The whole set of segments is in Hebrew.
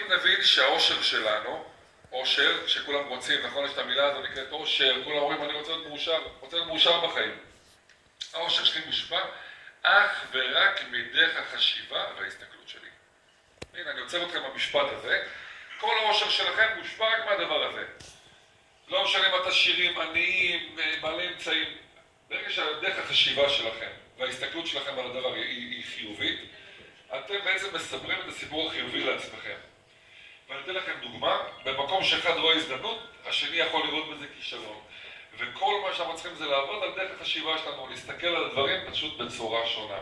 נבין שהאושר שלנו, אושר שכולם רוצים, נכון, יש את המילה הזו נקראת אושר, כולם אומרים אני רוצה להיות מאושר, רוצה להיות מאושר בחיים. האושר שלי מושפע אך ורק מדרך החשיבה וההסתכלות שלי. הנה, אני עוצר אתכם במשפט הזה, כל האושר שלכם מושפע רק מהדבר הזה. לא משנה אם אתה עשירים, עניים, בעלי אמצעים. ברגע שהדרך החשיבה שלכם וההסתכלות שלכם על הדבר היא חיובית, אתם בעצם מסברים את הסיפור החיובי לעצמכם. ואני אתן לכם דוגמה, במקום שאחד רואה הזדמנות, השני יכול לראות בזה כישלון. וכל מה שאנחנו צריכים זה לעבוד על דרך החשיבה שלנו, להסתכל על הדברים פשוט בצורה שונה.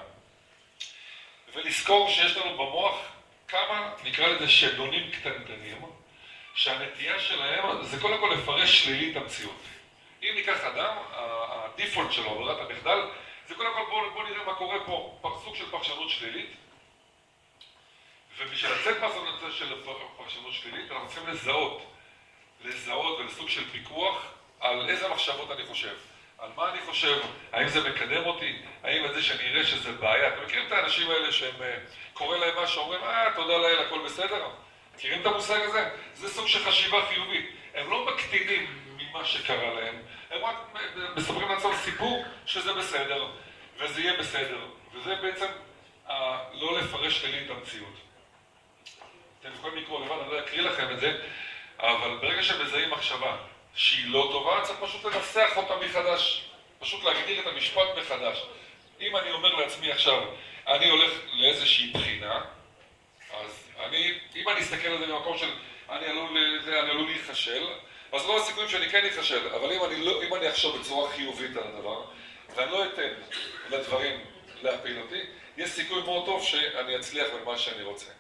ולזכור שיש לנו במוח כמה, נקרא לזה שדונים קטנטנים, שהנטייה שלהם זה קודם כל לפרש שלילית המציאות. אם ניקח אדם, הדיפולט שלו, ברירת המחדל, זה קודם כל בוא נראה מה קורה פה, סוג של פרשנות שלילית. ובשביל לצאת מהסוג של פרשנות שלילית, אנחנו צריכים לזהות ולסוג של פיקוח על איזה מחשבות אני חושב. על מה אני חושב, האם זה מקדם אותי, האם את זה שאני אראה שזה בעיה. אתם מכירים את האנשים האלה שהם קורא להם מה שאומרים, תודה לאל, הכל בסדר? מכירים את המושג הזה? זה סוג של חשיבה חיובית. הם לא מקטינים ממה שקרה להם, הם רק מספרים לעצמם סיפור שזה בסדר, וזה יהיה בסדר. וזה בעצם לא לפרש שלילי את המציאות. אתם יכולים לקרוא לבד, אני לא אקריא לכם את זה, אבל ברגע שמזהים מחשבה שהיא לא טובה, צריך פשוט לנסח אותה מחדש, פשוט להגדיר את המשפט מחדש. אם אני אומר לעצמי עכשיו, אני הולך לאיזושהי בחינה, אז אם אני אסתכל על זה במקום של אני עלול להיחשל, אז לא הסיכויים שאני כן להיחשל, אבל אם אני אחשוב בצורה חיובית על הדבר, ואני לא אתן לדברים להפיל אותי, יש סיכוי מאוד טוב שאני אצליח במה שאני רוצה.